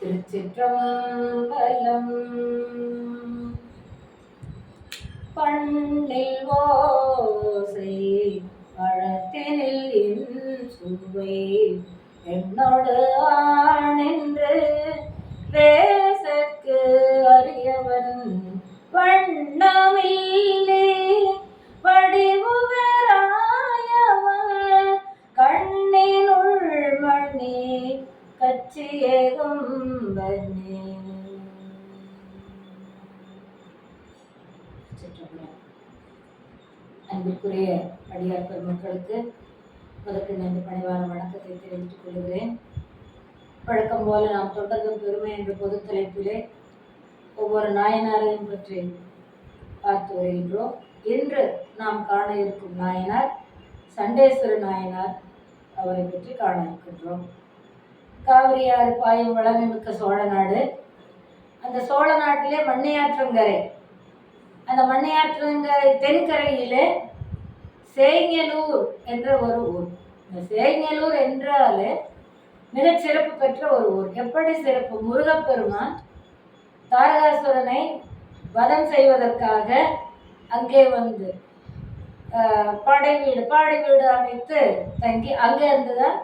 திருச்சிற்றம்பலம். பண்ணில் ஓசை பழத்தினில் சுவை என்னோடு ஆனென்று பேசற்கு அறியவன் வண்ணமில்லே வடிவு வேறாயவன் கண்ணினுள் மணி கச்சியேகும் வன்னே. அன்பிற்குரிய அடியார் பெருமக்களுக்கு முதற்கு நன்றி பணிவான வணக்கத்தை தெரிவித்துக் கொள்கிறேன். வழக்கம் போல நாம் தொடர்ந்தும் பெருமை என்ற பொது தலைப்பிலே ஒவ்வொரு நாயனாரையும் பற்றி பார்த்து வருகின்றோம். இன்று நாம் காண இருக்கும் நாயனார் சண்டேஸ்வர நாயனார். அவரை பற்றி காண இருக்கின்றோம். காவிரியாறு பாயும் வளமை மிக்க சோழ நாடு. அந்த சோழ நாட்டிலே மண்ணையாற்றங்கரை, அந்த மண்ணையாற்றங்கரை தென்கரையிலே சேங்கலூர் என்ற ஒரு ஊர். இந்த சேங்கலூர் என்றாலே மிகச் சிறப்பு பெற்ற ஒரு ஊர். எப்படி சிறப்பு? முருகப்பெருமான் தாரகாசுரனை வதம் செய்வதற்காக அங்கே வந்து பாடி வீடு அமைத்து தங்கி அங்கே இருந்துதான்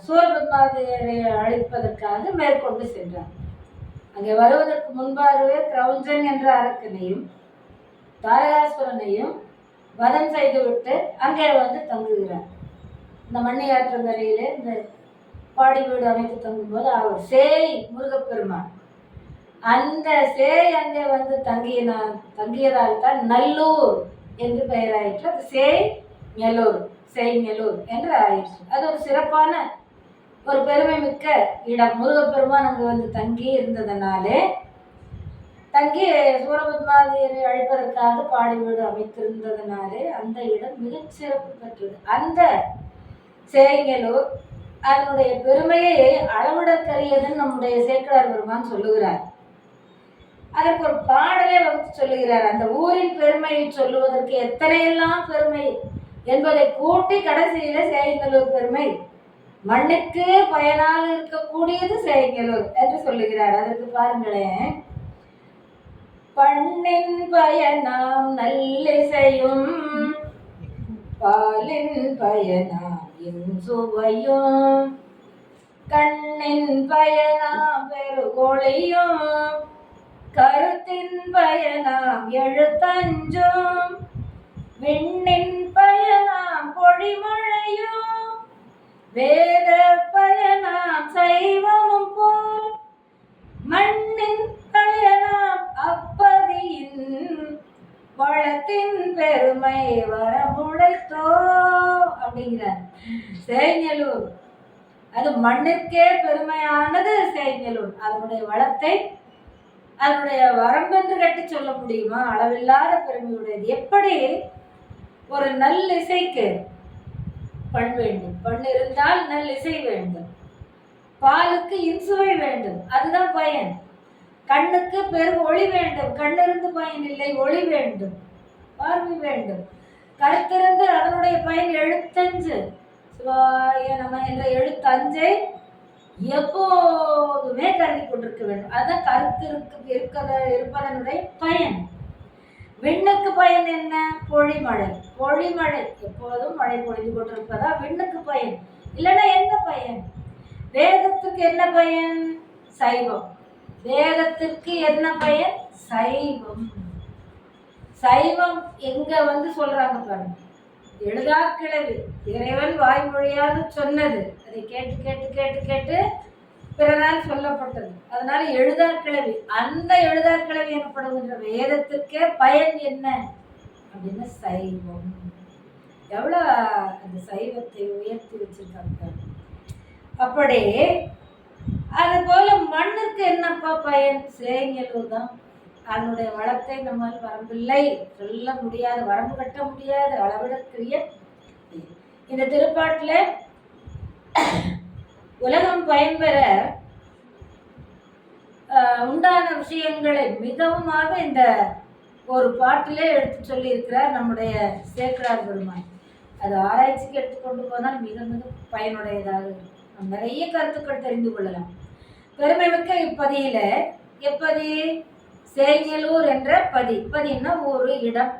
சூரபத்மாதேவியை அழைப்பதற்காக மேற்கொண்டு சென்றார். அங்கே வருவதற்கு முன்பாகவே கிரௌஞ்சன் என்ற அரக்கனையும் தாரகாசுரனையும் வதம் செய்துவிட்டு அங்கே வந்து தங்குகிறார். இந்த மண்ணையாற்றங்கரையிலே இந்த பாடி வீடு அமைத்து தங்கும்போது அவர் சேய் முருகப்பெருமான் அந்த சேய் அங்கே வந்து தங்கியதால் தான் நல்லூர் என்று பெயராயிற்று. அது சேய்நெல்லூர் என்று ஆயிற்று. அது ஒரு சிறப்பான ஒரு பெருமை மிக்க இடம். முருகப்பெருமான் அங்கு வந்து தங்கி இருந்ததனாலே தங்கி சூரபத்மாதேவியை அழைப்பதற்காக பாடி வீடு அமைத்திருந்ததனாலே அந்த இடம் மிகச் சிறப்பு பெற்றது. அந்த சேங்கலூர் அதனுடைய பெருமையை அளவிடற்கரியதுன்னு நம்முடைய சேக்கிழார் பெருமான் சொல்லுகிறார். அதற்கு ஒரு பாடலே வகுத்து சொல்லுகிறார். அந்த ஊரின் பெருமையை சொல்லுவதற்கு எத்தனையெல்லாம் பெருமை என்பதை கூட்டி கடைசியில சேங்கலூர் பெருமை மண்ணுக்கு பயனாக இருக்கக்கூடியது சேங்கலூர் என்று சொல்லுகிறார். அதற்கு பாருங்களேன். பண்ணின் பயனாம் நல்லிசையும் பாலின் பயனாம் இன்சுவையும் கண்ணின் பயனாம் பெருகொழியும் கருத்தின் பயனாம் எழுத்தஞ்சும் விண்ணின் பயனாம் பொழிமழையும் வேத பயனாம் சைவமும் போல் மண்ணின் பயனாம் அப்பதியின் வளத்தின் பெருமை வரமுடைத்தோ அப்படிங்கிறார். சேங்கலூர் அது மண்ணிற்கே பெருமையானது. சேங்கலூர் அதனுடைய வளத்தை அதனுடைய வரம்பென்று கட்டி சொல்ல முடியுமா? அளவில்லாத பெருமையுடையது. எப்படி ஒரு நல் இசைக்கு பண் வேண்டும், பண் இருந்தால் நல் இசை வேண்டும், பாலுக்கு இன்சுவை வேண்டும், அதுதான் பயன். கண்ணுக்கு பெரு ஒளி வேண்டும், கண்ணிருந்து பயன் இல்லை, ஒளி வேண்டும், பார்வை வேண்டும். கருத்திருந்து அதனுடைய பயன் எழுத்தஞ்சு, சிவாய நம என்ற எழுத்தஞ்சை எப்போதுமே கருதி கொண்டிருக்க வேண்டும். அதுதான் கருத்திற்கு இருப்பதனுடைய பயன். விண்ணுக்கு பயன் என்ன? பொழிமழை. பொழிமழை எப்போதும் மழை பொழிந்து கொண்டிருப்பதா விண்ணுக்கு பயன். இல்லைன்னா என்ன பயன்? வேதத்துக்கு என்ன பயன்? சைவம். வேதத்திற்கு என்ன பயன்? சைவம். சைவம் எங்க வந்து சொல்றாங்க பாருங்க. எழுதாக்கிழவி இறைவன் வாய்மொழியாக சொன்னது. அதை கேட்டு கேட்டு கேட்டு கேட்டு பிறனால் சொல்லப்பட்டது. அதனால எழுதாக்கிழவி. அந்த எழுதாக்கிழவி எனப்படுகின்ற வேதத்திற்கே பயன் என்ன அப்படின்னு சைவம். எவ்வளவு அந்த சைவத்தை உயர்த்தி வச்சிருக்காங்க. அப்படி அது போல மண்ணுக்கு என்னப்பா பயன்? சேங்கலூர் தான். அதனுடைய வளத்தை நம்மால் வரம்பில்லை, சொல்ல முடியாது, வரம்பு கட்ட முடியாது, அளவிடற்குரிய. இந்த திருப்பாட்டில் உலகம் பயன்பெற உண்டான விஷயங்களை மிகவுமாக இந்த ஒரு பாட்டிலே எடுத்து சொல்லி இருக்கிறார் நம்முடைய சேக்கிழார் பெருமான். அது ஆராய்ச்சிக்கு எடுத்துக்கொண்டு போனால் மிக மிக பயனுடையதாக இருக்கும். நிறைய கருத்துக்கள் தெரிந்து கொள்ளலாம். பெருமைமிக்க இப்பதியில எப்பதி சேங்கலூர் என்ற பதின்னா ஒரு இடம்.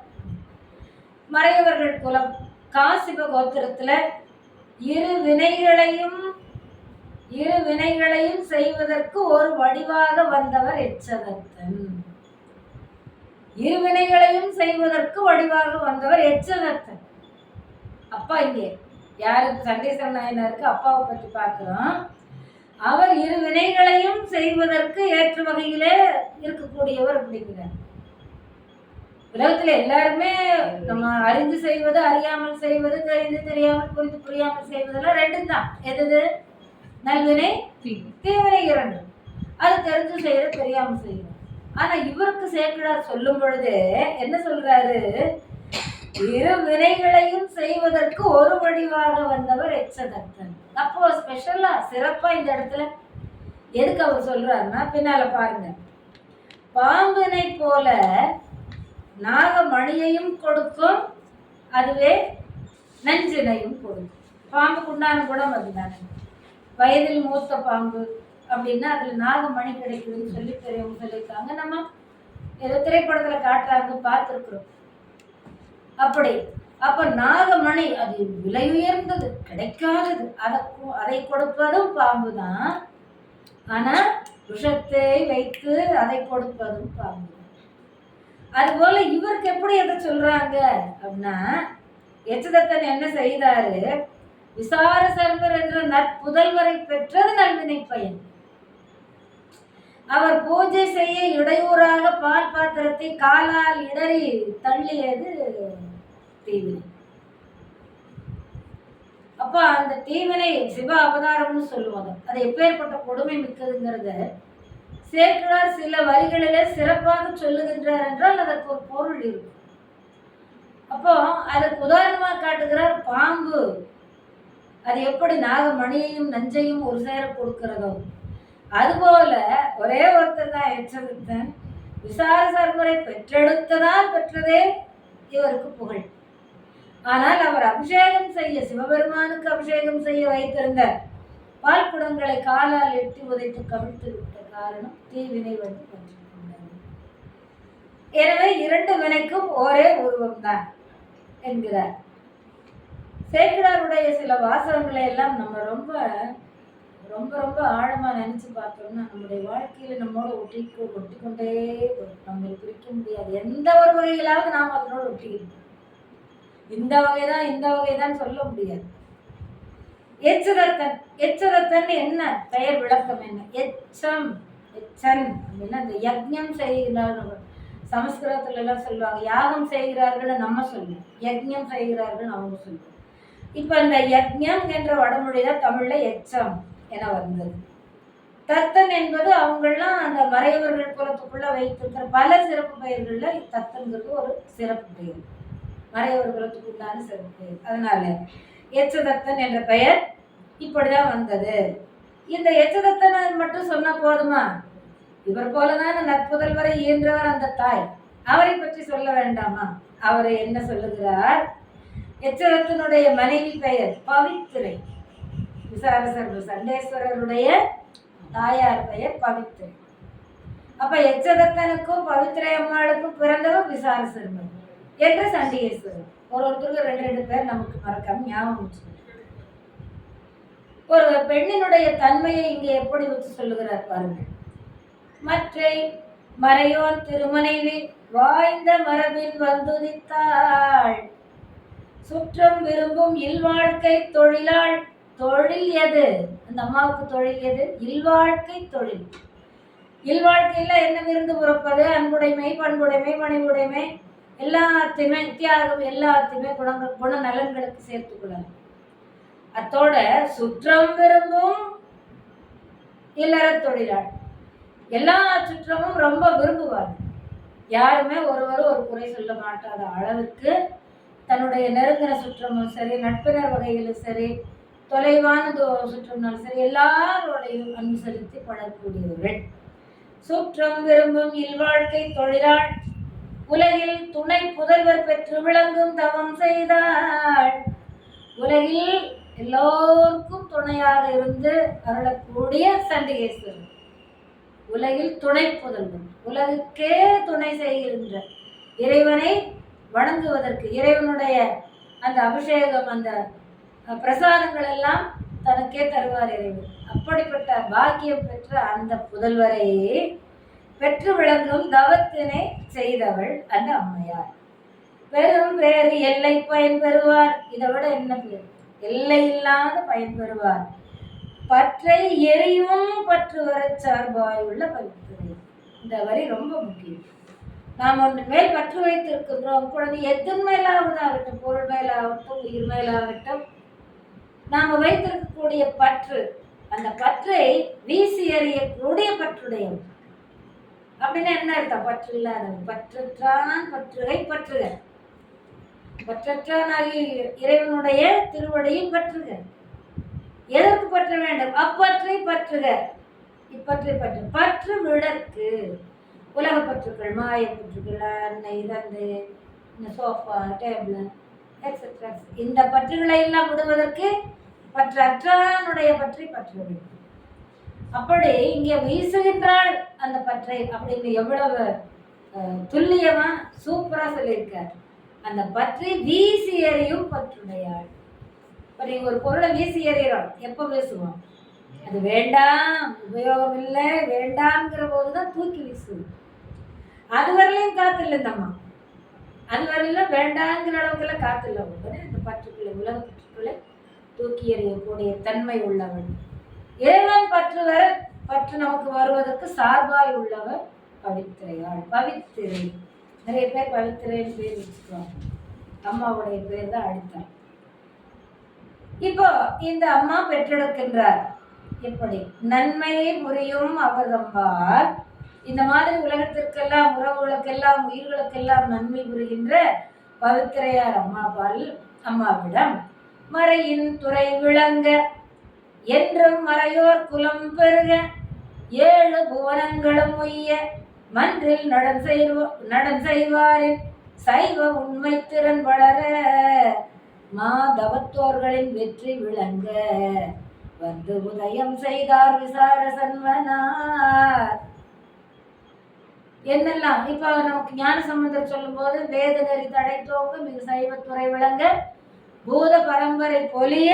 மறையவர்கள் குலம் காசிப கோத்திரத்துல இரு வினைகளையும் செய்வதற்கு ஒரு வடிவாக வந்தவர் எச்சதத்தன். இரு வினைகளையும் செய்வதற்கு வடிவாக வந்தவர் எச்சதத்தன். அப்பா இங்கே யாருக்கு சண்டேஸ்வர நாயனாருக்கு அப்பாவை பற்றி பார்க்கிறோம். அவர் இரு வினைகளையும் செய்வதற்கு ஏற்ற வகையிலே இருக்கக்கூடியவர் அப்படிங்கிறார். உலகத்துல எல்லாருமே நம்ம அறிந்து செய்வது, அறியாமல் செய்வது, தெரிந்து தெரியாமல், புரிந்து புரியாமல் செய்வதெல்லாம் ரெண்டும் தான். எது? நல்வினை தீவினை இரண்டு. அது தெரிஞ்சு செய்யறது, தெரியாமல் செய்யறது. ஆனா இவருக்கு சேக்கிழார் சொல்லும் பொழுது என்ன சொல்றாரு? இரு வினைகளையும் செய்வதற்கு ஒரு வடிவாக வந்தவர் எச்சதத்தன். அப்போ ஸ்பெஷலா சிறப்பா இந்த இடத்துல எதுக்கு அவர் சொல்றாருன்னா, பின்னால பாருங்க, பாம்பினை போல நாகமணியையும் கொடுக்கும், அதுவே நஞ்சினையும் கொடுக்கும். பாம்புக்கு உண்டான குணம் அதுதானே. வயதில் மூத்த பாம்பு அப்படின்னா அதுல நாகமணி கிடைக்குதுன்னு சொல்லி பெரியவங்க சொல்லியிருக்காங்க. நம்ம ஏதோ திரைப்படத்துல காட்டுறாங்க, பார்த்துருக்குறோம். அப்படி அப்ப நாகமணி அது விலை உயர்ந்தது, கிடைக்காதது. அதை கொடுப்பதும் பாம்பு தான். ஆனா விஷத்தை வைத்து அதை கொடுப்பதும் பாம்பு. அதுபோல இவருக்கு எப்படி எதை சொல்றாங்க அப்படின்னா, எச்சதத்தன் என்ன செய்தாரு? விசார சர்வர் என்ற நற்புதல்வரை பெற்றது நல்வினை பயன். அவர் பூஜை செய்ய இடையூறாக பால் பாத்திரத்தை காலால் இடறி தள்ளியது தீவினை. அப்ப அந்த தீவினை சிவ அவதாரம்னு சொல்லுவாங்க. அது எப்பேற்பட்ட கொடுமை மிக்கதுங்கிறத சேக்கிழார் சில வரிகளிலே சிறப்பாக சொல்லுகின்றார் என்றால் அதற்கு ஒரு பொருள் இருக்கும். அப்போ அதற்கு உதாரணமாக காட்டுகிறார் பாம்பு. அது எப்படி நாகமணியையும் நஞ்சையும் ஒரு சேர கொடுக்கிறதோ அதுபோல ஒரே ஒருத்தர் தான் எச்சதத்தன். விசார சர்வரை பெற்றெடுத்ததால் பெற்றதே இவருக்கு புகழ். ஆனால் அவர் அபிஷேகம் செய்ய, சிவபெருமானுக்கு அபிஷேகம் செய்ய வைத்திருந்த பால் குடங்களை காலால் எட்டி உதைத்து கவிழ்த்து விட்ட காரணம் தீவினை வந்து பற்றிக்கொண்டது. எனவே இரண்டு வினைக்கும் ஒரே உருவம் தான் என்கிறார். சேக்கிழாருடைய சில வாசகங்களை எல்லாம் நம்ம ரொம்ப ரொம்ப ரொம்ப ஆழமா நினைச்சு பார்த்தோம்னா நம்முடைய வாழ்க்கையில நம்மளோட ஒட்டிக்கொண்டே நம்மளை பிரிக்க முடியாது. எந்த ஒரு வகையிலாவது நாம் அதனோட ஒட்டிக்கிட்டோம். இந்த வகைதான் சொல்ல முடியாது. எச்சதத்தன் என்ன பெயர் விளக்கம் என்ன? எச்சன் அப்படின்னா இந்த யஜ்ஞம் செய்கிறார்கள். சமஸ்கிருதத்துல எல்லாம் சொல்லுவாங்க, யாகம் செய்கிறார்கள் நம்ம சொல்லுவோம், யஜ்ஞம் செய்கிறார்கள் அவங்க சொல்லுவோம். இப்ப இந்த யஜ்ஞம் என்ற வடமொழிதான் தமிழ்ல எச்சம் என வந்தது. தத்தன் என்பது அவங்கெல்லாம் அந்த மறையவர்கள் குலத்துக்குள்ள வைத்திருக்கிற பல சிறப்பு பெயர்கள்ல தத்தன்கிறது ஒரு சிறப்பு பெயர், மறையவர் குலத்துக்கு உண்டான சிறப்பு பெயர். அதனால எச்சதத்தன் என்ற பெயர் இப்படிதான் வந்தது. இந்த எச்சதத்தன் மட்டும் சொன்னா போதுமா? இவர் போலதான நற்புதல்வரை ஈன்றவர் அந்த தாய், அவரை பற்றி சொல்ல வேண்டாமா? அவரை என்ன சொல்லுகிறார்? எச்சதத்தனுடைய மனைவி பெயர் பவித்திரை. விசாரசர் சண்டேஸ்வரருடைய தாயார் பெயர் பவித்திரை. அப்ப எச்சதத்தனுக்கும் பவித்திரை அம்மாளுக்கும் பிறந்தவர் விசாரசர்மன் என்று சண்டிகேஸ்வரர். ஒருத்தருக்கு ரெண்டு பேர் நமக்கு மறக்காம ஞாபகம். ஒரு பெண்ணினுடைய தன்மையை இங்கே எப்படி வச்சு சொல்லுகிறார் பாருங்க. மற்றை மறையோன் திருமனைவி வாய்ந்த மரபின் வந்துதித்தாள், சுற்றம் விரும்பும் இல்வாழ்க்கை தொழிலாள். தொழில் எது? அந்த அம்மாவுக்கு தொழில் எது? இல்வாழ்க்கை தொழில். இல்வாழ்க்கையில என்ன விருந்து புறப்பது? அன்புடைமை, பண்புடைமை, பணிவுடைமை, எல்லாத்தையுமே தியாகம், எல்லாத்தையுமே குண நலன்களுக்கு சேர்த்துக் கொள்ளலாம். அத்தோட சுற்றம் விரும்பும் இல்லற தொழிலாள். எல்லா சுற்றமும் ரொம்ப விரும்புவார். யாருமே ஒருவரும் ஒரு குறை சொல்ல மாட்டாத அளவுக்கு தன்னுடைய நெருங்கின சுற்றமும் சரி, நட்பினர் வகையிலும் சரி, தொலைவான சுற்றம்னாலும் சரி, எல்லாரோடையும் அன்பு செலுத்தி பழகக்கூடியவர்கள். சுற்றம் விரும்பும் இல்வாழ்க்கை தொழிலாள், உலகில் துணை புதல்வர் பெற்று விளங்கும் தவம் செய்தாள். உலகில் எல்லோருக்கும் துணையாக இருந்து அருளக்கூடிய சண்டிகேஸ்வரர். உலகில் துணை புதல்வன், உலகுக்கே துணை செய்கின்ற இறைவனை வணங்குவதற்கு இறைவனுடைய அந்த அபிஷேகம், அந்த பிரசாதங்கள் எல்லாம் தனக்கே தருவார் இறைவன். அப்படிப்பட்ட பாக்கியம் பெற்ற அந்த புதல்வரை பெற்று விளங்கும் தவத்தினை செய்தவள் அந்த அம்மையார். பெரும் வேறு எல்லை பயன் பெறுவார். இதை விட என்ன பேர்? எல்லை இல்லாத பயன் பெறுவார். பற்றை எரியும் பற்று வர சார்பாய் உள்ள பவித்திரை. இந்த வரி ரொம்ப முக்கியம். நாம் ஒன்று மேல் பற்று வைத்திருக்கின்றோம். குழந்தை எதன் மேலாவதாகட்டும், பொருள் மேலாகட்டும், உயிர் மேலாகட்டும், நாம் வைத்திருக்கக்கூடிய பற்று, அந்த பற்றை வீசி எறியக்கூடிய பற்றுடையவன். அப்படின்னா என்ன அர்த்தம்? பற்று இல்லாதவன். பற்றற்றான் பற்றுகை பற்றுக. பற்றற்றானாகி இறைவனுடைய திருவடியில் பற்றுக. எதற்கு பற்ற வேண்டும்? அப்பற்றை பற்றுக. இப்பற்றை பற்று. பற்று விடற்கு உலக பற்றுக்கள், மாய பற்றுக்கள், அன்னை தந்தை, சோஃபா, டேபிள், எக்ஸெட்ரா, இந்த பற்றுகளை எல்லாம் விடுவதற்கு பற்றற்றானுடைய பற்றி பற்ற வேண்டும். அப்படி இங்கே வீசுகின்றாள் அந்த பற்றை அப்படின்னு எவ்வளவு துல்லியமா சூப்பரா சொல்லியிருக்கார். அந்த பற்றி வீசி எறியும் பற்றுடையாள். இப்போ நீங்கள் ஒரு பொருளை வீசி எறிகிறோம், எப்போ வீசுவோம்? அது வேண்டாம், உபயோகம் இல்லை, வேண்டாம்ங்கிற போது தான் தூக்கி வீசுவோம். அது வரலையும் காத்தில்லை இந்த அம்மா. அது வரலாம் வேண்டாங்கிற அளவுக்குலாம் காத்தில்லை. உடனே அந்த பற்றுக்களை, உலக பற்றுக்களை தூக்கி எறியக்கூடிய தன்மை உள்ளவன் இறைவன். பற்று வர பற்று நமக்கு வருவதற்கு சார்பாய் உள்ளவர் பவித்திரையாள். பவித்திரை. நிறைய பேர் பவித்திரைன்னு பேர் வச்சுக்குவாங்க. அம்மாவுடைய பேர் தான் அடித்தாள். இப்போ இந்த அம்மா பெற்றெடுக்கின்றார். எப்படி? நன்மையை புரியும் அவர்தம்பார். இந்த மாதிரி உலகத்திற்கெல்லாம், உறவுகளுக்கெல்லாம், உயிர்களுக்கெல்லாம் நன்மை புரிகின்ற பவித்திரையார் அம்மாவிடம் மறையின் துறை விளங்க என்றும் மறையோர் குலம் பெருக 7 புவனங்களும் உய்ய மன்றில் நடம் செய்வாரின் சைவ உண்மை திறன் வளர மாதவத்தோர்களின் வெற்றி விளங்க வந்து உதயம் செய்தார் விசார சன்மனார். என்னெல்லாம் இப்ப நமக்கு ஞான சம்பந்தர் சொல்லும் போது வேத நெறி தடைத்தோங்க மிகு சைவத்துறை விளங்க பூத பரம்பரை பொலிய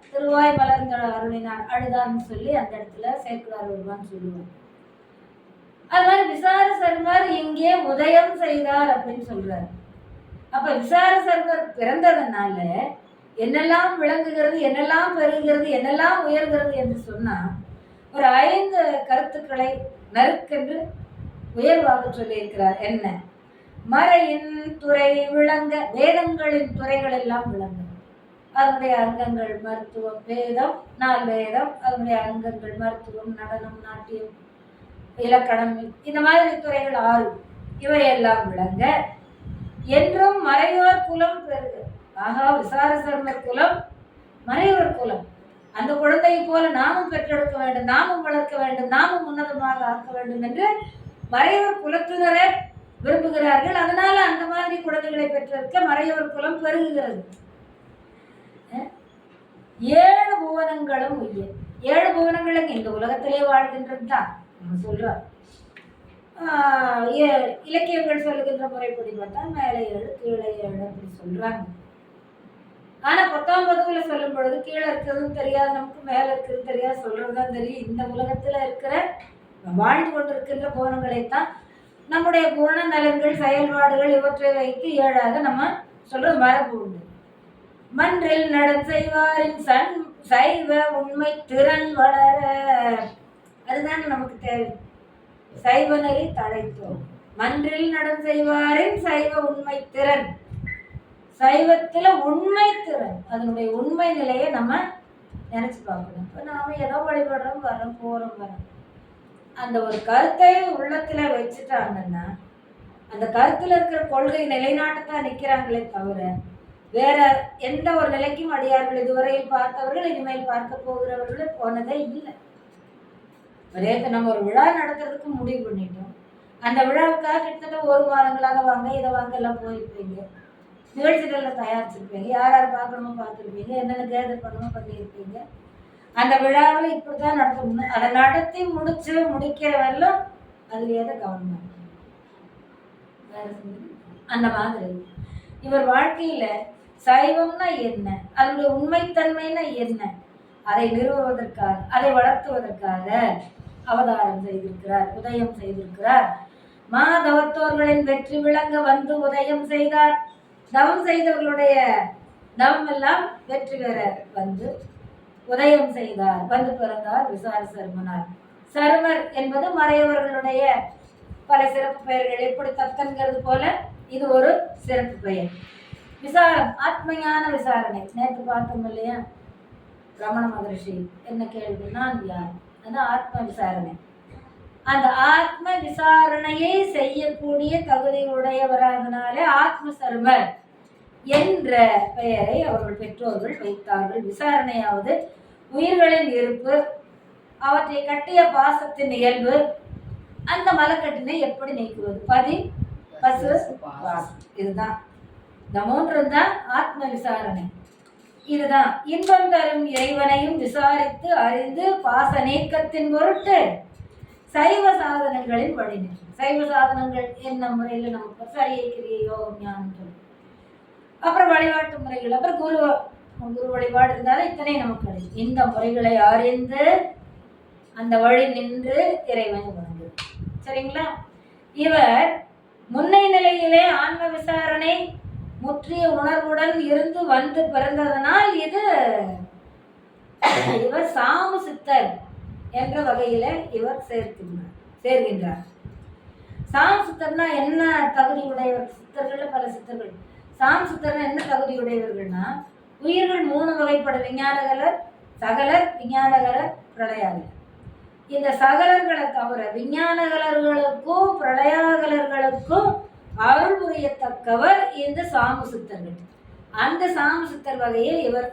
திருவாய் மலர்ந்த அருளினார் அழுதான்னு சொல்லி அந்த இடத்துல சேர்க்கிறார் வருவான்னு சொல்லுவார். அது மாதிரி விசார சர்வர் இங்கே உதயம் செய்தார் அப்படின்னு சொல்றாரு. அப்ப விசார சர்வர் பிறந்ததுனால என்னெல்லாம் விளங்குகிறது, என்னெல்லாம் பெறுகிறது, என்னெல்லாம் உயர்கிறது என்று சொன்னா ஒரு 5 கருத்துக்களை நறுக்கென்று உயர்வாக சொல்லியிருக்கிறார். என்ன? மறையின் துறை விளங்க, வேதங்களின் துறைகள் எல்லாம் விளங்க. அதனுடைய அங்கங்கள் மருத்துவம், வேதம் 4 வேதம், அதனுடைய அங்கங்கள் மருத்துவம், நடனம், நாட்டியம், இலக்கணம், இந்த மாதிரி துறைகள் 6, இவையெல்லாம் விளங்க என்றும் மறையோர் குலம் பெருக. ஆகா, விசார சர்மர் குலம் மறையோர் குலம். அந்த குழந்தையை போல நாமும் பெற்றெடுக்க வேண்டும், நாமும் வளர்க்க வேண்டும், நாமும் உன்னதமாக ஆக்க வேண்டும் என்று மறையோர் குலத்தினரே விரும்புகிறார்கள். அதனால அந்த மாதிரி குழந்தைகளை பெற்றெடுக்க மறையோர் குலம் பெருகுகிறது. 7 புவனங்களும் உய்ய. 7 புவனங்களும் இந்த உலகத்திலே வாழ்கின்றது தான் நம்ம சொல்றோம். இலக்கியங்கள் சொல்லுகின்ற முறைப்படி பார்த்தா மேலே 7 கீழே 7 அப்படி சொல்றாங்க. ஆனா 10ஆம் வகுப்புல சொல்லும் பொழுது கீழே இருக்கிறதும் தெரியாது, நமக்கு மேல இருக்கிறது தெரியாது, சொல்றதுதான் தெரியும். இந்த உலகத்துல இருக்கிற வாழ்ந்து கொண்டிருக்கின்ற புவனங்களைத்தான் நம்முடைய குண நலன்கள், செயல்பாடுகள் இவற்றை வைத்து 7ஆக நம்ம சொல்ற மரபு உண்டு. மன்றில் நடம் செய்வாரின் சைவ உண்மை திறன் வளர. அதுதான் நமக்கு தேவை. சைவ நெறி தழைத்தோம். மன்றில் நடம் செய்வாரின் சைவ உண்மை திறன். சைவத்துல உண்மை திறன், அதனுடைய உண்மை நிலையை நம்ம நினைச்சு பார்க்கணும். இப்போ நாம ஏதோ வழிபடுறோம், வரோம், போறோம், வரோம். அந்த ஒரு கருத்தை உள்ளத்துல வச்சுட்டாங்கன்னா அந்த கருத்துல இருக்கிற கொள்கை நிலைநாட்டத்தான் நிற்கிறாங்களே தவிர வேற எந்த ஒரு நிலைக்கும் அடியார்கள் இதுவரையில் பார்த்தவர்கள் இனிமேல் பார்க்க போகிறவர்கள் போனதே இல்லை. ஒரே நம்ம ஒரு விழா நடத்துறதுக்கு முடிவு பண்ணிட்டோம். அந்த விழாவுக்காக கிட்டத்தட்ட 1 வாரங்களாக வாங்க இதை வாங்க எல்லாம் போயிருப்பீங்க, நிகழ்ச்சிகளில் தயாரிச்சிருப்பீங்க, யார் யார் பார்க்கணுமோ பார்த்துருப்பீங்க, என்னென்ன கேதர் பண்ணணுமோ பண்ணியிருப்பீங்க. அந்த விழாவில் இப்படித்தான் நடத்தணும். அதை நடத்தி முடிக்கிற வரலும் அதுலயே தான் கவனம். அந்த மாதிரி இவர் வாழ்க்கையில சைவம்னா என்ன, அதனுடைய உண்மைத்தன்மைனா என்ன, அதை நிறுவுவதற்காக, அதை வளர்த்துவதற்காக அவதாரம் செய்திருக்கிறார், உதயம் செய்திருக்கிறார். மாதவத்தோர்களின் வெற்றி விளங்க வந்து உதயம் செய்தார். தவம் செய்தவர்களுடைய தவம் எல்லாம் வெற்றி பெற வந்து உதயம் செய்தார், வந்து பிறந்தார் விசார சருமனார். சருமர் என்பது மறையவர்களுடைய பல சிறப்பு பெயர்கள். எப்படி தத்தன்கிறது போல இது ஒரு சிறப்பு பெயர். விசாரம் ஆத்மஞான விசாரணை. நேற்று பார்த்தோம் இல்லையா, ரமண மகரிஷி என்ன கேள்வி, நான் யார், அது ஆத்ம விசாரணை. அந்த ஆத்ம விசாரணையை செய்யக்கூடிய தகுதியுடையவராதனாலே ஆத்ம சருமர் என்ற பெயரை அவர்கள் பெற்றோர்கள் வைத்தார்கள். விசாரணையாவது உயிர்களின் இருப்பு, அவற்றை கட்டிய பாசத்தின் இயல்பு, அந்த மலக்கட்டினை எப்படி நீக்குவது, பதி பசு பாசம், இதுதான். இந்த மூன்று தான் ஆத்ம விசாரணை. இதுதான் இன்பம் தரும் இறைவனையும் விசாரித்து அறிந்து பாச நீக்கத்தின் பொருட்டு சைவ சாதனங்களின் வழிநிலை. சைவ சாதனங்கள் என்ன முறையில் நமக்கு சரியை கிரியை யோகம் ஞானம் சொல்லி, அப்புறம் வழிபாட்டு முறைகள், அப்புறம் குரு வழிபாடு இருந்தாலும் இத்தனை நமக்கு கிடைக்கும். இந்த முறைகளை அறிந்து அந்த வழி நின்று இறைவனை வணங்கு. சரிங்களா? இவர் முன்னை நிலையிலே ஆன்ம விசாரணை முற்றிய உணர்வுடன் இருந்து வந்து பிறந்ததனால் இவர் சாமு சித்தர் என்ற வகையில இவர் சேர்கின்றார். சாமு சித்தர்னா என்ன தகுதி உடையவர்? சித்தர்கள் பல சித்தர்கள். சாமு சித்தர்னா என்ன தகுதி உடையவர்கள்னா, உயிர்கள் 3 வகைப்பட, விஞ்ஞானகலர், சகலர், விஞ்ஞானகலர், பிரளயாகலர். இந்த சகலர்களை தவிர விஞ்ஞானகலர்களுக்கும் பிரளயாகலர்களுக்கும் அருள் புரியத்தக்கவர் இந்த சாமு சித்தர்கள். அந்த சாமு சித்தர் வகையில் இவர்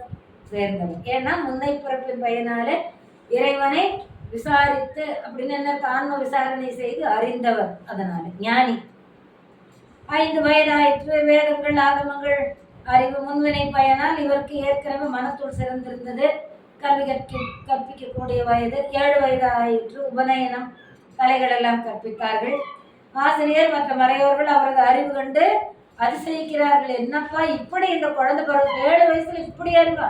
சேர்ந்தவர். ஏன்னா முன்னை பிறப்பின் பயனாலே இறைவனை விசாரித்து அப்படின்னு என்ன ஆன்ம விசாரணை செய்து அறிந்தவர். அதனால ஞானி. 5 வயதாயிற்று. வேதங்கள் ஆகமங்கள் அறிவு முன்வினை பயனால் இவருக்கு ஏற்கனவே மனத்துள் சிறந்திருந்தது. கல்வி கற்பிக்கக்கூடிய வயது. 7 வயதாயிற்று. உபநயனம் கலைகள் எல்லாம் கற்பித்தார்கள். ஆசிரியர் மற்ற மறையோர்கள் அவரது அறிவு கண்டு அதிசயிக்கிறார்கள். என்னப்பா இப்படி இந்த குழந்தை பிறகு 7 வயசுல இப்படி அறிவா,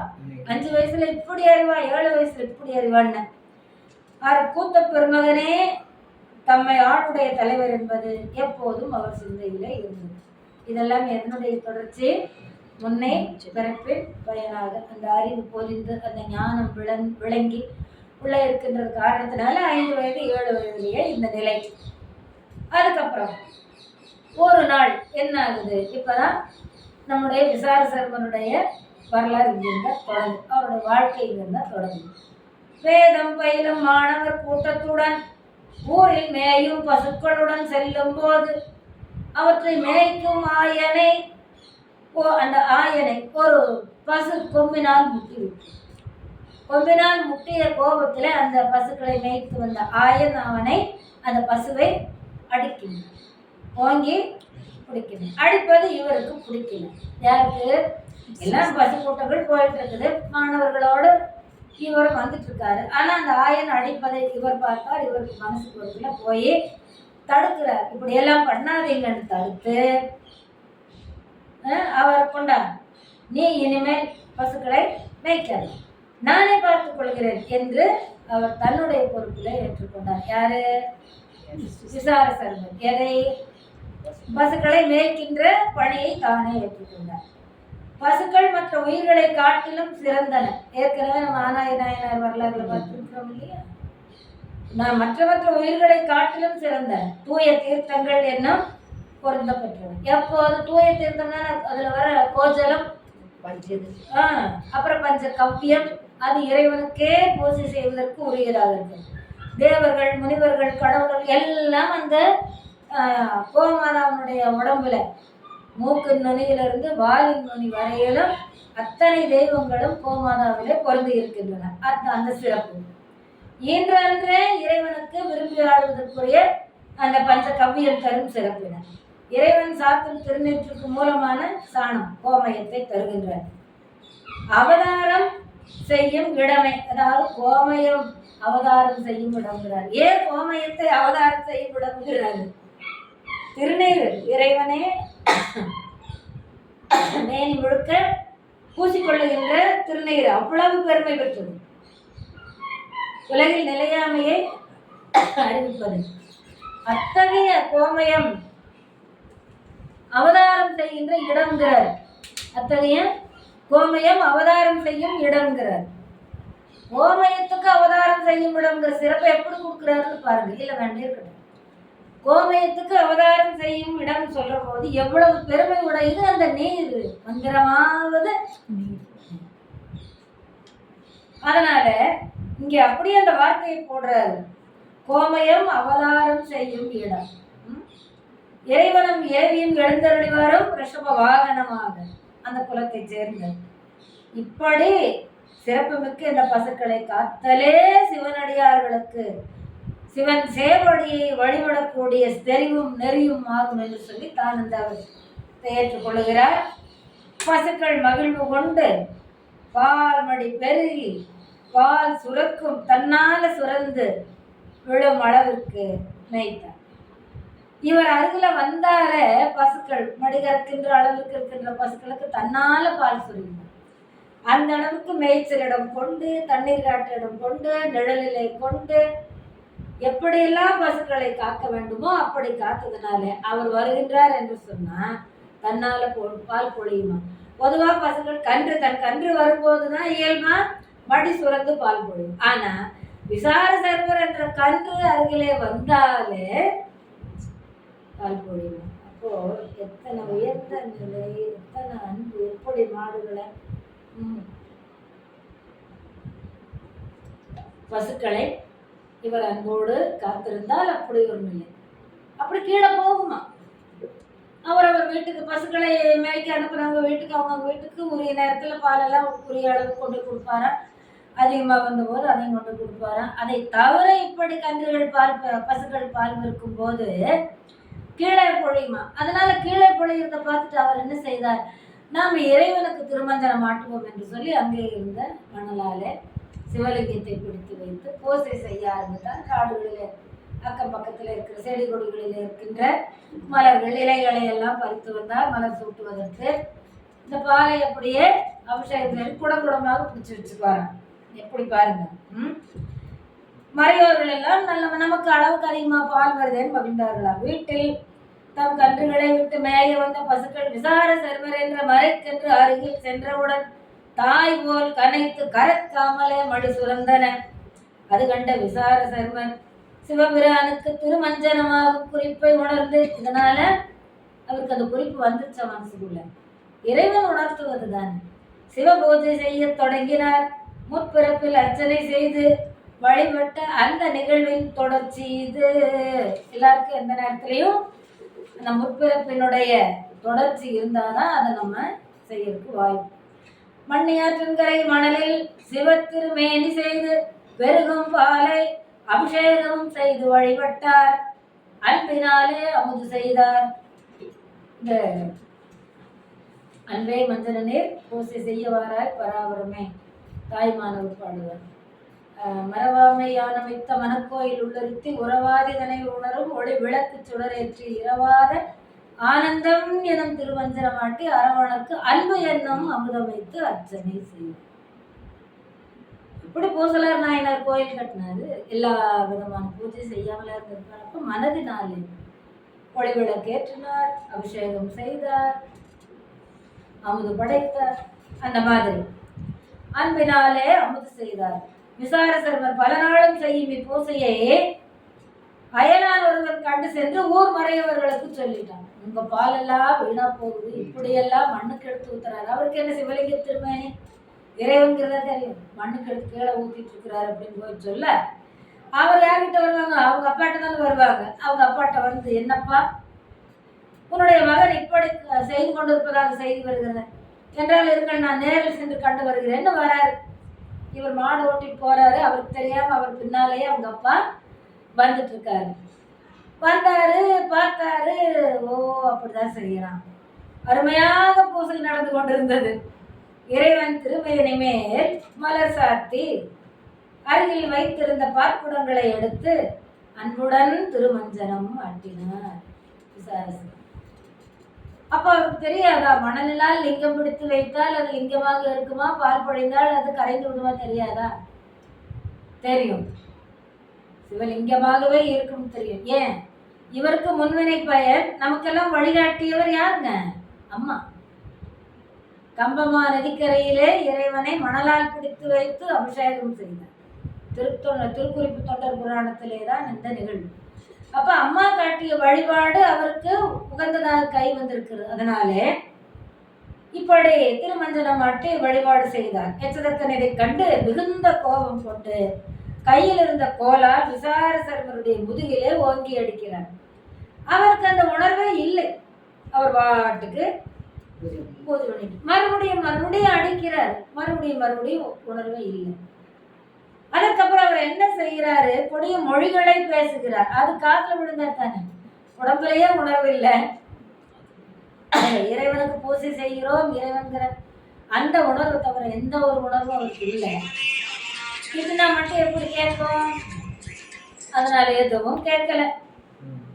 5 வயசுல இப்படி அறிவா, 7 வயசுல இப்படி அறிவான்னு. கூத்த பெருமகனே தம்மை ஆளுடைய தலைவர் என்பது எப்போதும் அவர் சிந்தையிலே இருந்தது. இதெல்லாம் என்னுடைய தொடர்ச்சி. முன்னே பிறப்பின் பயனாக அந்த அறிவு பொறிந்து அந்த ஞானம் விளங்கி உள்ள இருக்கின்ற காரணத்தினால 5 வயது 7 வயதிலேயே இந்த நிலை. அதுக்கப்புறம் ஒரு நாள் என்ன ஆகுது, இப்பதான் நம்முடைய விசார சர்மனுடைய வரலாறு இங்கிருந்த தொடங்கு, அவருடைய வாழ்க்கை இங்கிருந்த தொடங்கு. வேதம் பயிலும் மாணவர் கூட்டத்துடன் ஊரில் மேயும் பசுக்களுடன் செல்லும் போது அவற்றை மேய்க்கும் ஆயனை, அந்த ஆயனை ஒரு பசு கொம்பினால் முட்டிவிட்டு, கொம்பினால் முட்டிய கோபத்தில் அந்த பசுக்களை மேய்த்து வந்த ஆயன் அவனை அந்த பசுவை அடிக்கணும், ஓங்கி பிடிக்கணும். அடிப்பது இவருக்கு பிடிக்கல. யாருக்கு? எல்லாம் பசு கூட்டங்கள் போயிட்டு இருக்குது, மாணவர்களோடு இவரும் வந்துட்டு இருக்காரு. ஆனா அந்த ஆயன் அடிப்பதை இவர் பார்த்தார். இவருக்கு மனசு பொறுப்புல போய் தடுக்கிறார். இப்படி எல்லாம் பண்ணாதீங்கன்னு தடுத்து அவர் கொண்டார். நீ இனிமேல் பசுக்களை மேய்க்காது, நானே பார்த்துக் கொள்கிறேன் என்று அவர் தன்னுடைய பொறுப்புல ஏற்றுக்கொண்டார். யாரு? விசார சர்மன். எதை? பசுக்களை மேய்க்கின்ற பணியை தானே ஏற்றுக்கொண்டார். பசுக்கள் மற்ற உயிர்களை காட்டிலும் சிறந்தன. ஏற்கனவே நம்ம ஆனாய நாயனார் வரலாறுல பார்த்துருக்கிறோம் இல்லையா? மற்ற உயிர்களை காட்டிலும் சிறந்தன. தூய தீர்த்தங்கள் என்னும் பொருந்தப்பட்டது. எப்போது தூய தீர்த்தம்னா அதுல வர கோஜலம், அப்புறம் பஞ்ச கவ்யம், அது இறைவனுக்கே பூஜை செய்வதற்கு உரியதாக இருக்கும். தேவர்கள், முனிவர்கள், கடவுள்கள் எல்லாம் அந்த கோமாதாவுடைய உடம்புல மூக்கு நுனியிலிருந்து வாலின் நுனி வரையிலும் அத்தனை தெய்வங்களும் கோமாதாவிலே பொருந்தி இருக்கின்றன. அந்த சிறப்பு இன்றே இறைவனுக்கு விரும்பி ஆடுவதற்குரிய அந்த பஞ்ச கவ்வியம் தரும் சிறப்பினர். இறைவன் சாத்தும் திருநீற்றுக்கு மூலமான சாணம் கோமயத்தை தருகின்றார். அவதாரம் செய்யும் இடமே, அதாவது கோமயம் அவதாரம் செய்யும் இடம்ங்கிறார். ஏன் கோமயத்தை அவதாரம் செய்யும் இடம்ங்கிறாரு? திருநீர் இறைவனே மேனி முழுக்க பூசிக்கொள்ளுகின்ற திருநீர் அவ்வளவு பெருமை பெற்றது. உலகில் நிலையாமையை அறிவிப்பது. அத்தகைய கோமயம் அவதாரம் செய்கின்ற இடம்ங்கிறார். அத்தகைய கோமயம் அவதாரம் செய்யும் இடம்ங்கிறார். கோமயத்துக்கு அவதாரம் செய்யும் இடம்ங்கிற சிறப்பை எப்படி கொடுக்குறாருன்னு பாருங்க. இல்லை வேண்டே இருக்கட்டும். கோமயத்துக்கு அவதாரம் செய்யும் இடம் சொல்ற போது எவ்வளவு பெருமை உடையது அந்த நீர், மந்திரமாவது. அதனால இங்க அப்படியே அந்த வார்த்தையை போடுறாரு, கோமயம் அவதாரம் செய்யும் இடம். இறைவனும் ஏவியும் எழுந்தருளி வரும் ரிஷப வாகனமாக அந்த குலத்தை சேர்ந்த. இப்படி சிறப்புமிக்க இந்த பசுக்களை காத்தலே சிவனடியார்களுக்கு சிவன் சேவடியை வழிபடக்கூடிய தெரிவும் நெறியும் ஆகும் என்று சொல்லி தான் இந்த ஏற்றுக்கொள்ளுகிறார். பசுக்கள் மகிழ்வு கொண்டு பால் மடி பெருகி பால் சுரக்கும், தன்னால சுரந்து விழும் அளவிற்கு மேய்த்தார். இவர் அருகில வந்தாலே பசுக்கள் மடிகறக்கின்ற அளவுக்கு இருக்கின்ற பசுக்களுக்கு தன்னால பால் சுரிந்தார். அந்த அளவுக்கு மேய்ச்சலிடம் கொண்டு, தண்ணீர் காட்டிடம் கொண்டு, நிழலிலை கொண்டு, எப்படியெல்லாம் பசுக்களை காக்க வேண்டுமோ அப்படி காத்ததுனால அவர் வருகின்றார் என்று சொன்னா தன்னால பால் பொழியுமா. பொதுவாக பசுக்கள் தன் கன்று வரும்போதுதான் இயல்பா மடி சுரந்து பால் பொழியும். ஆனா விசார சர்வர் என்ற கன்று அருகிலே வந்தாலே பால் பொழியும். அப்போ எத்தனை உயர்ந்த நிலை, எத்தனை அன்பு, எப்படி மாடுகளை பசுக்களை இவர் அன்போடு காத்திருந்தால் அப்படி ஒரு நிலை. அப்படி கீழே போகுமா. அவர் வீட்டுக்கு பசுக்களை மேய்க்க அனுப்புறவங்க வீட்டுக்கு, அவங்க வீட்டுக்கு உரிய நேரத்தில் பாலெல்லாம் உரிய அளவு கொண்டு கொடுப்பாரா, அதிகமாக வந்தபோது அதையும் கொண்டு கொடுப்பாரா. அதை தவிர இப்படி கன்றுகள் பசுக்கள் பால் விற்கும் போது கீழே பொழியுமா. அதனால கீழே பொழியறதை பார்த்துட்டு அவர் என்ன செய்தார், நாம் இறைவனுக்கு திருமஞ்சனம் மாட்டுவோம் என்று சொல்லி அங்கே இருந்த மணலாலே சிவலிங்கத்தை பிடித்து வைத்து பூசை செய்ய ஆரம்பித்தார். காடுகளில் அக்கம் பக்கத்தில் இருக்கிற செடி கொடிகளில் இருக்கின்ற மலர்கள் இலைகளை எல்லாம் பறித்து வந்தார் மலர் சூட்டுவதற்கு. இந்த பாலை அப்படியே அபிஷேகத்தில் குடமாக பிடிச்சி வச்சுக்குவாராம். எப்படி பாருங்க. மறையோர்கள் எல்லாம் நமக்கு அளவுக்கு அதிகமாக பால் வருதேன்னு மகிழ்ந்தார்களா. வீட்டில் தம் கன்றுகளை விட்டு மேய வந்த பசுக்கள் விசார சர்வர் என்ற மறைக்கென்று அருகில் சென்றவுடன் தாய் போல் கனைத்து கரக்காமலே மடி சுரந்தன. அது கண்ட விசார சர்மன் சிவபிரானுக்கு திருமஞ்சனமாகும் குறிப்பை உணர்ந்து, இதனால அவருக்கு அந்த குறிப்பு வந்துச்ச மனசுக்குள்ள. இறைவன் உணர்த்துவது தானே. சிவபூஜை செய்ய தொடங்கினார். முற்பிறப்பில் அர்ச்சனை செய்து வழிபட்ட அந்த நிகழ்வின் தொடர்ச்சி இது. எல்லாருக்கும் எந்த நேரத்திலையும் அந்த முற்பிறப்பினுடைய தொடர்ச்சி இருந்தாதான் அதை நம்ம செய்யறதுக்கு வாய்ப்பு. மண்ணியாற்றின்கரை மணலில் சிவத்திருமேனி செய்து பெருகும் பாலை அபிஷேகம் செய்து வழிபட்டார். அன்பினாலே அமுது செய்தார். இந்த அன்பே மஞ்சள் நீர் பூசை செய்யவாராய் பராபரமே தாய்மானவர் பாடுவார். மரவாமை யானமைத்த மனக்கோயில் உள்ளிருத்தி உறவாதிதனை உணரும் ஒளி விளக்கு சுடரேற்றி இரவாத ஆனந்தம் எனும் திருவஞ்சனமாட்டி அரவணக்கு அன்பு என்னும் அமுதம் வைத்து அர்ச்சனை செய்யும். இப்படி பூசலார் நாயனார் கோயில் கட்டினாரு. எல்லா விதமான பூஜை செய்யாமல இருந்திருப்பார். அப்ப மனதினாலே ஒளி விளக்கேற்றினார், அபிஷேகம் செய்தார், அமுது படைத்தார். அந்த மாதிரி அன்பினாலே அமுது செய்தார். விசார சர்வர் பல நாளும் செய்யும் இப்பூசையை அயலான் ஒருவன் கண்டு சென்று ஊர் மறையவர்களுக்கு சொல்லிட்டான். உங்க பாலெல்லாம் வீணா போகுது, இப்படியெல்லாம் மண்ணுக்கு எடுத்து ஊத்துறாரு. அவருக்கு என்ன சிவலிங்க திருமேனி இறைவன்கிறதா தெரியும், மண்ணுக்கு எடுத்து கீழே ஊத்திட்டு இருக்கிறாரு அப்படின்னு போய் சொல்ல, அவர் யார்கிட்ட வருவாங்க, அவங்க அப்பாட்ட தானே வருவாங்க. அவங்க அப்பாட்ட வந்து, என்னப்பா உன்னுடைய மகன் இப்படி செய்து கொண்டிருப்பதாக செய்தி வருகிறது என்றால் இருங்கள், நான் நேரில் சென்று கண்டு வருகிறேன்னு வராரு. இவர் மாடு ஓட்டிட்டு போறாரு. அவருக்கு தெரியாம அவர் பின்னாலேயே அவங்க அப்பா வந்துட்டு இருக்காரு. வந்தாரு, பார்த்தாரு. ஓ, அப்படிதான் செய்யறான். அருமையாக பூசை நடந்து கொண்டிருந்தது. இறைவன் திருமேனி மேல் மலர் சாத்தி அருகில் வைத்திருந்த பார்க்குடங்களை எடுத்து அன்புடன் திருமஞ்சனம் ஆட்டினார் விசாரசர். அப்ப அவருக்கு தெரியாதா, மணலினால் லிங்கம் பிடித்து வைத்தால் அது லிங்கமாக இருக்குமா, பால் பொழிந்தால் அது கரைந்து விடுமா தெரியாதா? தெரியும், சிவலிங்கமாகவே இருக்கும் தெரியும். ஏன்? இவருக்கு முன்வினை பயன், நமக்கெல்லாம் வழிகாட்டியவர் யாருங்க? அம்மா. கம்பமா நதிக்கரையிலே இறைவனை மணலால் பிடித்து வைத்து அபிஷேகம் செய்தார். திருக்குறிப்பு தொண்டர் புராணத்திலே தான் இந்த நிகழ்வு. அப்ப அம்மா காட்டிய வழிபாடு அவருக்கு உகந்ததாக கை வந்திருக்கிறது. அதனாலே இப்படி திருமஞ்சனம் மாட்டி வழிபாடு செய்தார். எச்சதத்தன் இதை கண்டு மிகுந்த கோபம் கொண்டு கையில் இருந்த கோலால் விசாரசர்மருடைய முதுகிலே ஓங்கி அடிக்கிறார். அவருக்கு அந்த உணர்வே இல்லை. அவர் பாட்டுக்கு மறுபடியும் அடிக்கிறார். மறுபடியும் உணர்வே இல்லை. அதுக்கப்புறம் அவர் என்ன செய்யறாரு? கொடிய மொழிகளை பேசுகிறார். அது காதுல விழுந்தா தானே, உடம்புலயே உணர்வு இல்லை. இறைவனுக்கு பூஜை செய்கிறோம் இறைவன்கிற அந்த உணர்வு தவிர எந்த ஒரு உணர்வும் அவருக்கு இல்லை. இதுனா மட்டும் எப்படி கேட்கும்? அதனால எதுவும் கேட்கல.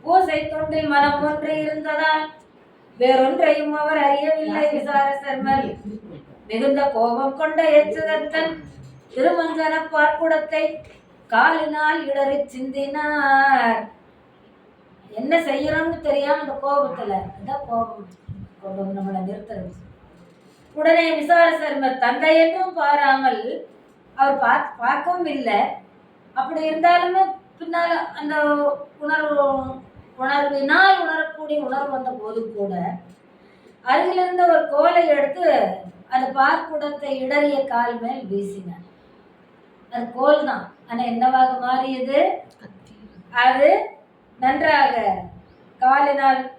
பூசை தொண்டில் மனம் ஒன்று இருந்ததால் வேறொன்றையும் அவர் அறியவில்லை. விசாரசர்மர் மிகுந்த கோபம் கொண்ட எச்சதத்தன் திருமஞ்சன பார்க்குடத்தை காலினால் இடறி சிந்தினார். என்ன செய்யறோம்னு தெரியாம அந்த கோபத்துல கோபம் நம்மளை நிறுத்துறது. உடனே விசாரசர்மர் தந்தை என்றும் பாராமல் அவர் பார்க்கவும் இல்லை. அப்படி இருந்தாலுமே பின்னால அந்த உணர்வினால் உணரக்கூடிய உணர்வு வந்த போதும் கூட அருகிலிருந்த ஒரு கோலை எடுத்து அந்த பார்க்குடத்தை இடறிய கால் மேல் வீசினார். அது கோல் தான், ஆனா என்னவாக மாறியது? அது நன்றாக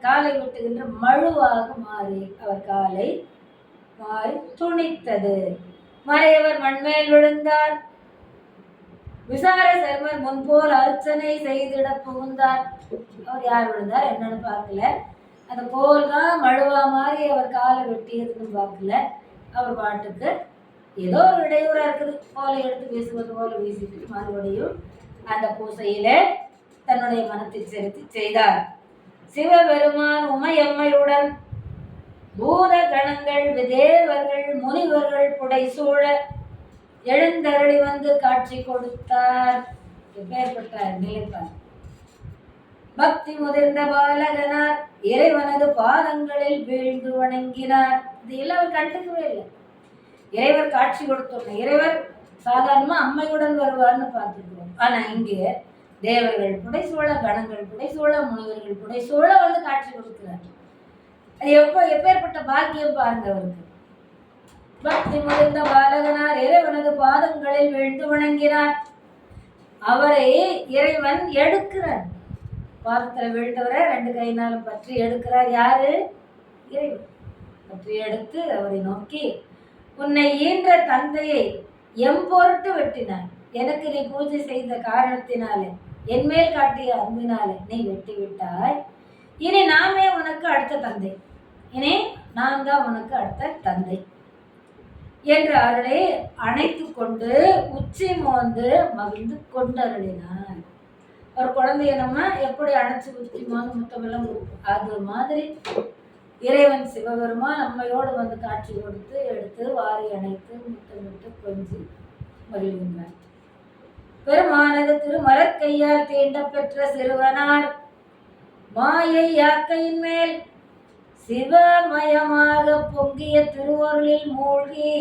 காலை விட்டுகின்ற மழுவாக மாறி அவர் காலை மாறி துணித்தது. மறையவர் மண்மேல் விழுந்தார். விசாரசர்மர் முன்போல் அர்ச்சனை செய்திட புகுந்தார். அவர் யார் விழுந்தார் என்னன்னு பார்க்கல. அந்த கோல் தான் மழுவா மாறி அவர் காலை வெட்டியதுன்னு பார்க்கல. அவர் பாட்டுக்கு ஏதோ ஒரு இடையூறா இருக்குது, கோலை எடுத்து வீசுவது போல வீசிட்டு மறுபடியும் அந்த பூசையிலே தன்னுடைய மனத்தை செலுத்தி செய்தார். சிவபெருமான் உமையம்மையுடன் பூத கணங்கள் தேவர்கள் முனிவர்கள் புடைசூழ எழுந்தருளி வந்து காட்சி கொடுத்தார். எப்பேற்பட்ட நிலைப்பார்! பக்தி முதிர்ந்த பாலகனார் இறைவனது பாதங்களில் வீழ்ந்து வணங்கினார். இது எல்லாம் கண்டுக்கவே இல்லை. இறைவர் காட்சி கொடுத்தோம். இறைவர் சாதாரணமா அம்மையுடன் வருவார்னு பார்த்துக்கிறோம். ஆனா இங்கே தேவர்கள் புடைசூழ, கணங்கள் புடைசூழ, முனிவர்கள் புடைசூழ வந்து காட்சி கொடுக்கிறார். அது எப்பேற்பட்ட பாக்கியம் பாருங்க அவருக்கு. பக்தி முதிர்ந்த பாலகனார் இறைவனது பாதங்களில் வீழ்ந்து வணங்கினார். அவரை இறைவன் எடுக்கிறார். பாதத்துல வீழ்ந்தவரை 2 கையினாலும் பற்றி எடுக்கிறார். யாரு? இறைவன். பற்றி எடுத்து அவரை நோக்கி, உன்னை ஈன்ற தந்தையை எம்பொருட்டு வெட்டினார். எனக்கு நீ பூஜை செய்த காரணத்தினாலே, என்மேல் காட்டிய அன்பினாலே நீ வெட்டி விட்டாய். இனி நாமே உனக்கு அடுத்த தந்தை. இனி நான் தான் உனக்கு அடுத்த தந்தை என்று அவர்களை அணைத்து கொண்டு உச்சி மோந்து மகிழ்ந்து கொண்டருளினார். ஒரு குழந்தைய நம்ம எப்படி அணைச்சு உச்சி மோந்து முத்தமெல்லாம் கொடுப்போம், அது மாதிரி இறைவன் சிவபெருமான் நம்மையோடு வந்து காட்சி கொடுத்து எடுத்து வாரி அணைத்து முத்தமிட்டு கொஞ்சி மகிழ்கின்றார். பெருமானது திருமலர் கையால் தீண்ட பெற்ற சிறுவனார் மாயை யாக்கையின் மேல் சிவமயமாக பொங்கிய திருவருளில் மூழ்கி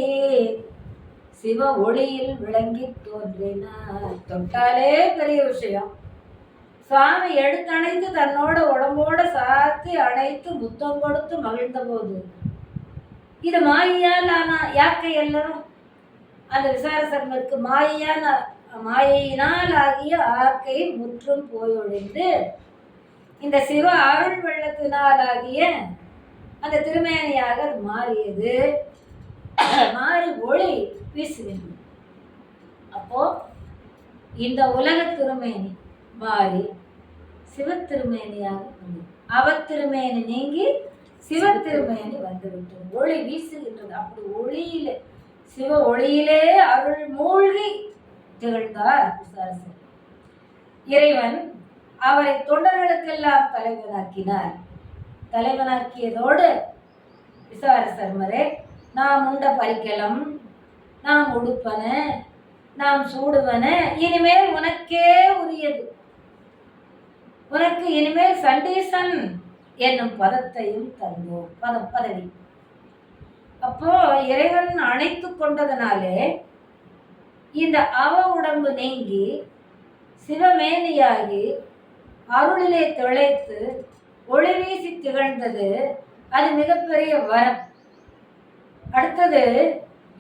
சிவ ஒளியில் விளங்கி தோன்றினார். தொட்டாலே பெரிய விஷயம். சுவாமி எடுத்தணைத்து தன்னோட உடம்போட சாத்தி அணைத்து முத்தம் கொடுத்து மகிழ்ந்த போது இது மாயையால் ஆனா யாக்கை எல்லாரும் அந்த விசாரசர்மருக்கு மாயையினால் ஆகிய ஆக்கை முற்றும் போயொழிந்து இந்த சிவ அருள் வெள்ளத்தினால் ஆகிய அந்த திருமேனியாக அது மாறியது. மாறி ஒளி வீசுகின்றது. அப்போ இந்த உலக திருமேனி மாறி சிவத்திருமேனியாக வந்தது. அவத்திருமேனி நீங்கி சிவத்திருமேனி வந்துவிட்டது. ஒளி வீசுகின்றது. அப்படி ஒளியில சிவ ஒளியிலே அருள் மூழ்கி திகழ்ந்தார் விசாரசர். இறைவன் அவரை தொண்டர்களுக்கெல்லாம் தலைவனாக்கினார். தலைவனாக்கியதோடு விசாரசர்மரே, நாம் உண்ட பரிக்கலம், நாம் உடுப்பன, நாம் சூடுவன இனிமேல் உனக்கே உரியது. உனக்கு இனிமேல் சண்டீசன் என்னும் பதத்தையும் தந்தோம். பதவி. அப்போ இறைவன் அணைத்து கொண்டதனாலே இந்த அவ உடம்பு நீங்கி சிவமேனியாகி அருளிலே திளைத்து ஒளி வீசி திகழ்ந்தது. அது மிகப்பெரிய வரம். அடுத்தது,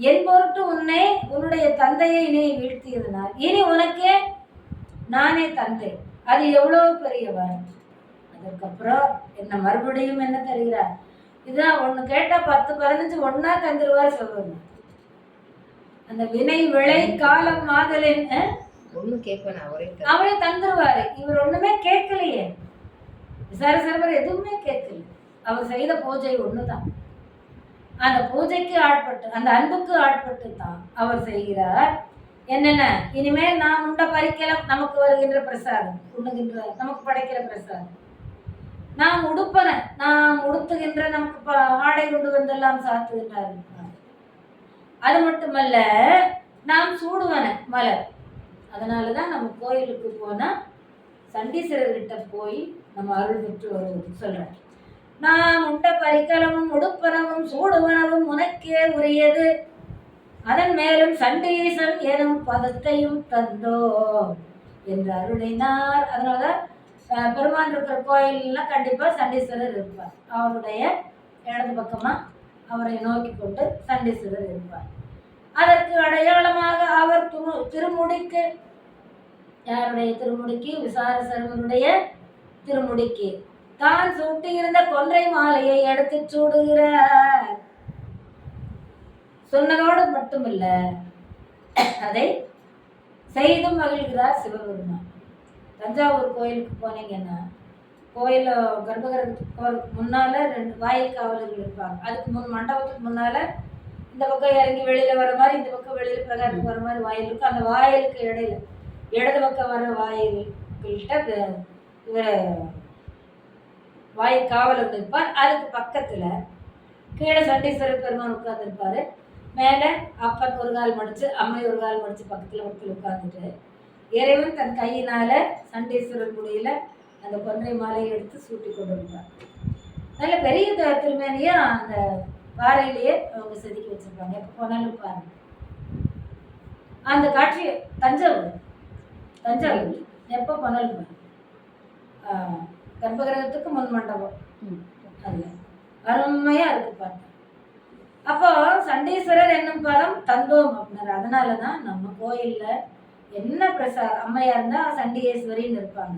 என் பொருட்டு உன்னை உன்னுடைய தந்தையை நீ வீழ்த்தியதனால் இனி உனக்கே நானே தந்தை. அது எவ்வளவு பெரிய வரம். அதுக்கப்புறம் என்ன மறுபடியும் என்ன தருகிறார்? இதுதான் ஒண்ணு கேட்டா 10 15 ஒன்னா தந்துருவார் சிவபெருமான். அந்த வினை விளை காலம் மாதலின் ஒண்ணு கேட்பேன் அவரே தந்துருவாரு. இவர் ஒண்ணுமே கேட்கலையே. விசாரசர்வர் எதுவுமே கேட்கல. அவர் செய்த பூஜை ஒண்ணுதான். அந்த பூஜைக்கு ஆட்பட்டு, அந்த அன்புக்கு ஆட்பட்டு தான் அவர் செய்கிறார். என்னென்ன? இனிமேல் நாம் உண்ட பரிக்கலாம் நமக்கு வருகின்ற பிரசாதம், உண்ணுகின்ற நமக்கு படைக்கிற பிரசாதம். நாம் உடுப்பன, நாம் உடுத்துகின்ற நமக்கு ஆடை கொண்டு வந்தெல்லாம் சாத்துகின்றார். அது மட்டுமல்ல, நாம் சூடுவன மலர். அதனாலதான் நம்ம கோயிலுக்கு போனா சண்டீஸ்வரர்கிட்ட போய் நம்ம அருள் பெற்று வருவது சொல்றேன். நாம் உண்ட பரிக்கலமும் உடுப்பனவும் சூடுவனவும் உனக்கே உரியது. அதன் மேலும் சண்டீசன் எனும் பதத்தையும் தந்தோம் என்று அருளினார். அதனாலதான் பெருமான் இருக்கிற கோயில்லாம் கண்டிப்பா சண்டீஸ்வரர் இருப்பார். அவருடைய இடது பக்கமா அவரை நோக்கி கொண்டு சண்டீஸ்வரர் இருப்பார். அதற்கு அடையாளமாக அவர் திருமுடிக்கு, யாருடைய திருமுடிக்கு? விசாரசர்வருடைய திருமுடிக்கு தான் சூட்டியிருந்த கொன்றை மாலையை எடுத்து சூடுகிறார். சொன்னதோடு மட்டுமில்ல, அதை செய்தும் மகிழ்கிறார் சிவபெருமான். தஞ்சாவூர் கோயிலுக்கு போனீங்கன்னா, கோயில கர்ப்பகிரகத்துக்கு போறதுக்கு முன்னால 2 வாயில் காவலர்கள் இருப்பாங்க. அதுக்கு மண்டபத்துக்கு முன்னால இந்த பக்கம் இறங்கி வெளியில வர மாதிரி, இந்த பக்கம் வெளியில பிரகாரத்துக்கு வர மாதிரி வாயில் இருக்கு. அந்த வாயிலுக்கு இடையில இடது பக்கம் வர வாயில்கிட்ட இவர் வாயில் காவலர் இருப்பார். அதுக்கு பக்கத்துல கீழே சண்டீஸ்வரர் பெருமான் உட்கார்ந்துருப்பாரு. மேல அப்பன் ஒரு கால் மடிச்சு, அம்மை ஒரு கால் மடிச்சு பக்கத்துல ஒருத்தர் உட்கார்ந்துட்டு, இறைவன் தன் கையினால சண்டீஸ்வரர் முடியில அந்த கொன்றை மாலையை எடுத்து சூட்டி கொண்டு வருவார். நல்ல பெரிய திருமேனியா அந்த பாறையிலேயே அவங்க செதுக்கி வச்சிருப்பாங்க. எப்ப போனாலும் பாருங்க அந்த காட்சி. தஞ்சாவூர் எப்ப போனாலும் பாருங்க. கர்ப்பகிரகத்துக்கு முன் மண்டபம் அதுல அருமையா இருக்கு பாருங்க. அப்போ சண்டீஸ்வரர் என்னும் பதம் தந்தோம் அப்படின்னாரு. அதனாலதான் நம்ம கோயில்ல என்ன பிரசாதம், அம்மையா இருந்தா சண்டிகேஸ்வரின்னு இருப்பாங்க.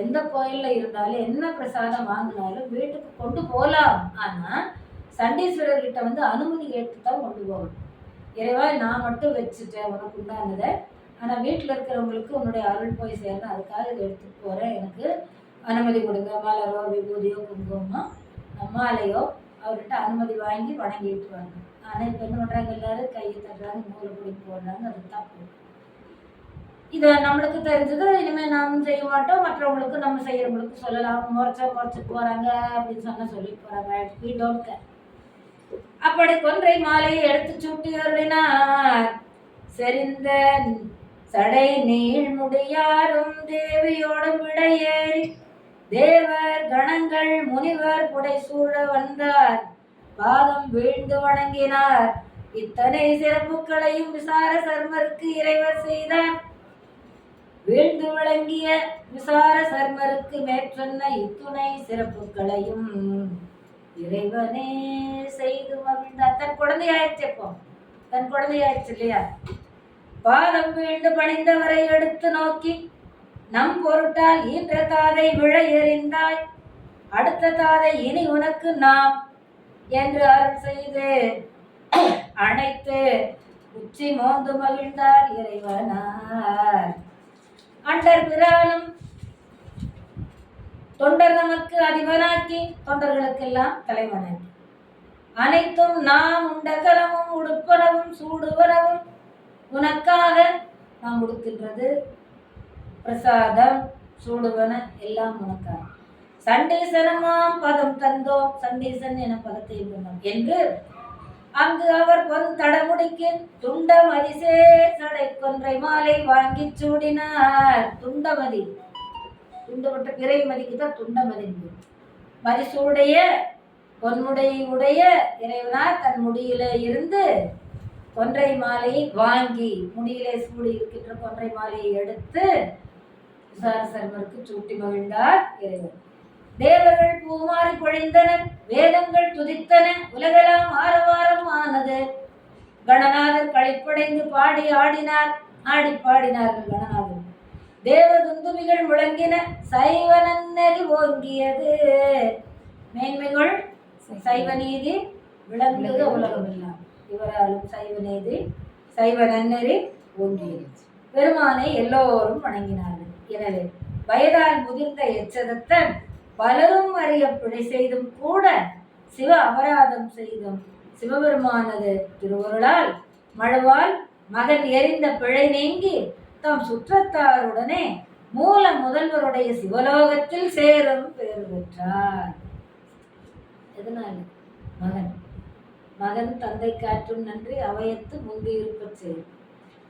எந்த கோயில்ல இருந்தாலும் என்ன பிரசாதம் வாங்கினாலும் வீட்டுக்கு கொண்டு போகலாம். ஆனா சண்டீஸ்வரர் கிட்ட அனுமதி கேட்டு தான் கொண்டு போகணும். இறைவா, நான் மட்டும் வச்சுட்டேன் உனக்கு உண்டானதை, ஆனா வீட்டுல இருக்கிறவங்களுக்கு உன்னுடைய அருள் போய் சேரணும், அதுக்காக இதை எடுத்துட்டு போறேன், எனக்கு அனுமதி கொடுங்க. மலரோ விபூதியோ குங்குமோ மாலையோ அவர்கிட்ட அனுமதி வாங்கி வணங்கிட்டு வாங்க. ஆனா இப்ப என்ன பண்றாங்க? எல்லாரும் கையை தட்டுறாங்க, மூளை பிடி போடுறாங்க. அது தப்பு. இதை நம்மளுக்கு தெரிஞ்சது இனிமே நாமும் செய்ய மாட்டோம். மற்றவங்களுக்கு நம்ம செய்யறவங்களுக்கு சொல்லலாம். முறைச்சு போறாங்க அப்படின்னு சொன்ன சொல்லி போறாங்க. அப்படி கொன்றை மாலையை எடுத்து சூட்டி அருளினார். செறிந்த சடை நீள் முடியாரும் தேவியோடும் விடையேறி தேவர் கணங்கள் முனிவர் புடை சூழ வந்தார். பாதம் வீழ்ந்து வணங்கினார். இத்தனை சிறப்புகளையும் விசாரசர்மருக்கு இறைவர் செய்தார். வீழ்ந்து விளங்கிய விசாரசர்மருக்கு மேற்சொன்ன இத்துணை சிறப்புகளையும் இறைவனே செய்து மகிழ்ந்தார். தன் குழந்தையாயிடுச்சு. எப்போ தன் குழந்தையாயிடுச்சு இல்லையா? பாதம் வீழ்ந்து பணிந்தவரை எடுத்து நோக்கி, நம் பொருட்டால் ஈன்ற தாதை விழ எறிந்தாய், அடுத்த தாதை இனி உனக்கு நாம் என்று அருள் செய்து அணைத்து உச்சி மோந்து மகிழ்ந்தார் இறைவனார். அண்டர் பிரானும் தொண்டர் நமக்கு அதிபனாக்கி, தொண்டர்களுக்கெல்லாம் தலைவனாக்கி, அனைத்தும் நாம் உண்டகலமும் உடுப்பனவும் சூடுவனவும் உனக்காக. நாம் உடுக்கின்றது பிரசாதம், சூடுவன எல்லாம் உனக்காக. சண்டீசனமாம் பதம் தந்தோம், சண்டீசன் என பதத்தை தந்தோம் என்று அங்கு அவர் பொன் தடமுடிக்கு துண்டமதி சடை கொன்றை மாலை வாங்கி சூடினார். துண்டமதி, துண்டப்பட்ட பிறை மதிக்கு தான் துண்டமதி. மதிசூடைய பொன்முடைய இறைவனார் தன் முடியில இருந்து கொன்றை மாலையை வாங்கி, முடியிலே சூடி இருக்கின்ற கொன்றை மாலையை எடுத்து விசார சர்மருக்கு சூட்டி மகிழ்ந்தார் இறைவன். தேவர்கள் பூமாறி பொழிந்தனர், வேதங்கள் துதித்தன, உலகெல்லாம் ஆரவாரம் ஆனது. கணநாதர் களிப்படைந்து பாடி ஆடினார், ஆடி பாடினார்கள் கணநாதர். தேவ துந்துபிகள் முழங்கின, சைவ நன்னெறி ஓங்கியது. மேன்மைகள் சைவ நீதி விளங்குக உலகமெல்லாம். இவராலும் சைவ நீதி சைவ நன்னெறி ஓங்கியது. பெருமானை எல்லோரும் வணங்கினார்கள். எனவே வயதால் முதிர்ந்த எச்சதத்தன் பலரும் அறிய பிழை செய்தும் கூட சிவ அபராதம் செய்தும் சிவபெருமானது திருவருளால் மழுவால் மகன் எரிந்த பிழை நீங்கி தம் சுற்றத்தாருடனே மூல முதல்வருடைய சிவலோகத்தில் சேரும் பேறு பெற்றார். எதனால்? மகன் மகன் தந்தை காற்றும் நன்றி அவையத்து முந்தி இருப்ப செய்யும்.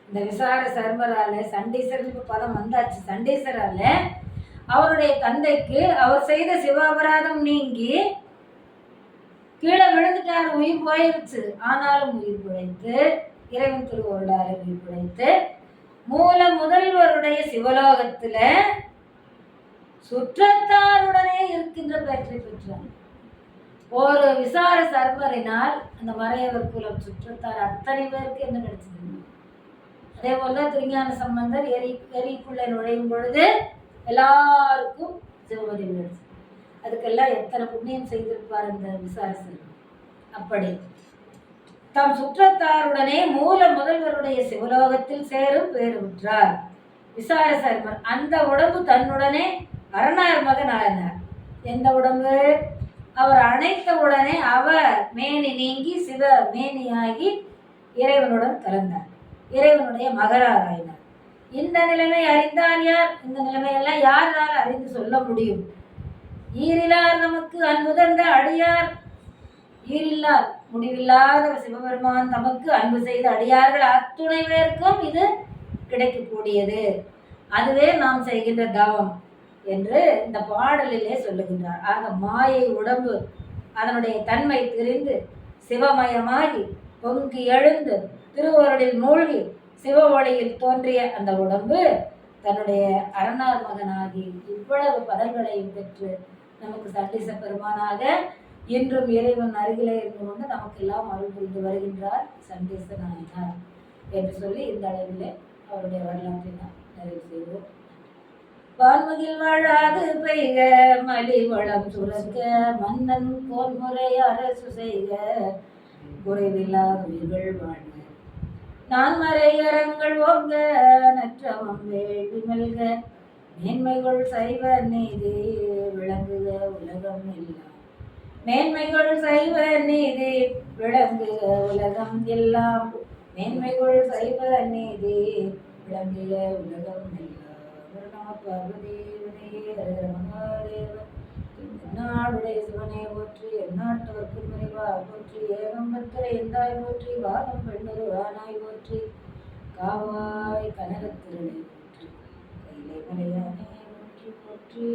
இந்த விசார சர்மரால சண்டீசருக்கு பதம் வந்தாச்சு. சண்டீசரால அவருடைய தந்தைக்கு அவர் செய்த சிவாபராதம் நீங்கி கீழே விழுந்துட்டார், உயிர் போயிருச்சு. ஆனாலும் உயிர் பிழைத்து இறைவன் திருவருளால உயிர் பிழைத்து மூல முதல்வருடைய சிவலோகத்துல சுற்றத்தாருடனே இருக்கின்ற பெற்றை பெற்றார். ஒரு விசார சர்மரினால் அந்த மறையவர் குலம் சுற்றத்தார் அத்தனை பேருக்கு என்ன கிடைச்சது? அதே போலதான் திருஞான சம்பந்தர் எரிக்குள்ளே நுழையும் பொழுது எல்லாருக்கும் சிவபதி கிடைச்சது. அதுக்கெல்லாம் எத்தனை புண்ணியம் செய்திருப்பார் அந்த விசார சர்மர். அப்படி தம் சுற்றத்தாருடனே மூல முதல்வருடைய சிவலோகத்தில் சேரும் பேரு பெற்றார் விசார சர்மர். அந்த உடம்பு தன்னுடனே அரணார் மகன் ஆனார். எந்த உடம்பு? அவர் அணைத்த உடனே அவர் மேனி நீங்கி சிவ மேனியாகி இறைவனுடன் கலந்தார், இறைவனுடைய மகரார் ஆயினார். இந்த நிலைமை அறிந்தார் யார்? இந்த நிலைமையெல்லாம் யாரால் அறிந்து சொல்ல முடியும்? ஈரிலார் நமக்கு அன்பு தந்த அடியார், ஈரில்லார் முடிவில்லாத சிவபெருமான் நமக்கு அன்பு செய்த அடியார்கள் அத்துணை பேருக்கும் இது கிடைக்கக்கூடியது. அதுவே நாம் செய்கின்ற தவம் என்று இந்த பாடலிலே சொல்லுகின்றார். ஆக மாயை உடம்பு அதனுடைய தன்மை தெரிந்து சிவமயமாகி பொங்கி எழுந்து திருவருளில் மூழ்கி சிவ ஒளியில் தோன்றிய அந்த உடம்பு தன்னுடைய அரணார் மகனாகி இவ்வளவு பதங்களையும் பெற்று நமக்கு சண்டீச பெருமானாக இன்றும் இறைவன் அருகிலே இருந்து கொண்டு நமக்கெல்லாம் அருள் புரிந்து வருகின்றார் சண்டீச நாயனார் என்று சொல்லி இந்த அளவிலே அவருடைய வரலாற்றை நாம் நிறைவு செய்வோம். வான்மகில் வாழாது பெய்க மலி வளம் சுரக்க மன்னன் போன்முறை அரசு செய்க குறைவில்லாத உயிர்கள் வாழ்க நான் மறை அறங்கள் ஓங்க நற்றவம் வேள்வி மல்க மேன்மைகள் சைவ நீதி விளங்குக உலகம் எல்லாம் மேன்மைகள் சைவ நீதி விளங்குக உலகம் எல்லாம் மேன்மைகள் சைவ நீதி விளங்குக உலகம் எல்லாம். நாடுடைய சிவனை போற்றி எந்நாட்டவர்க்கு முறைவா போற்றி ஏகம்பத்திரை எந்தாய் போற்றி பாகம் பெண்ணொரு ஆனாய் போற்றி காவாய் கனகத்திரளை போற்றி கைலை மலையானே போற்றி போற்றி.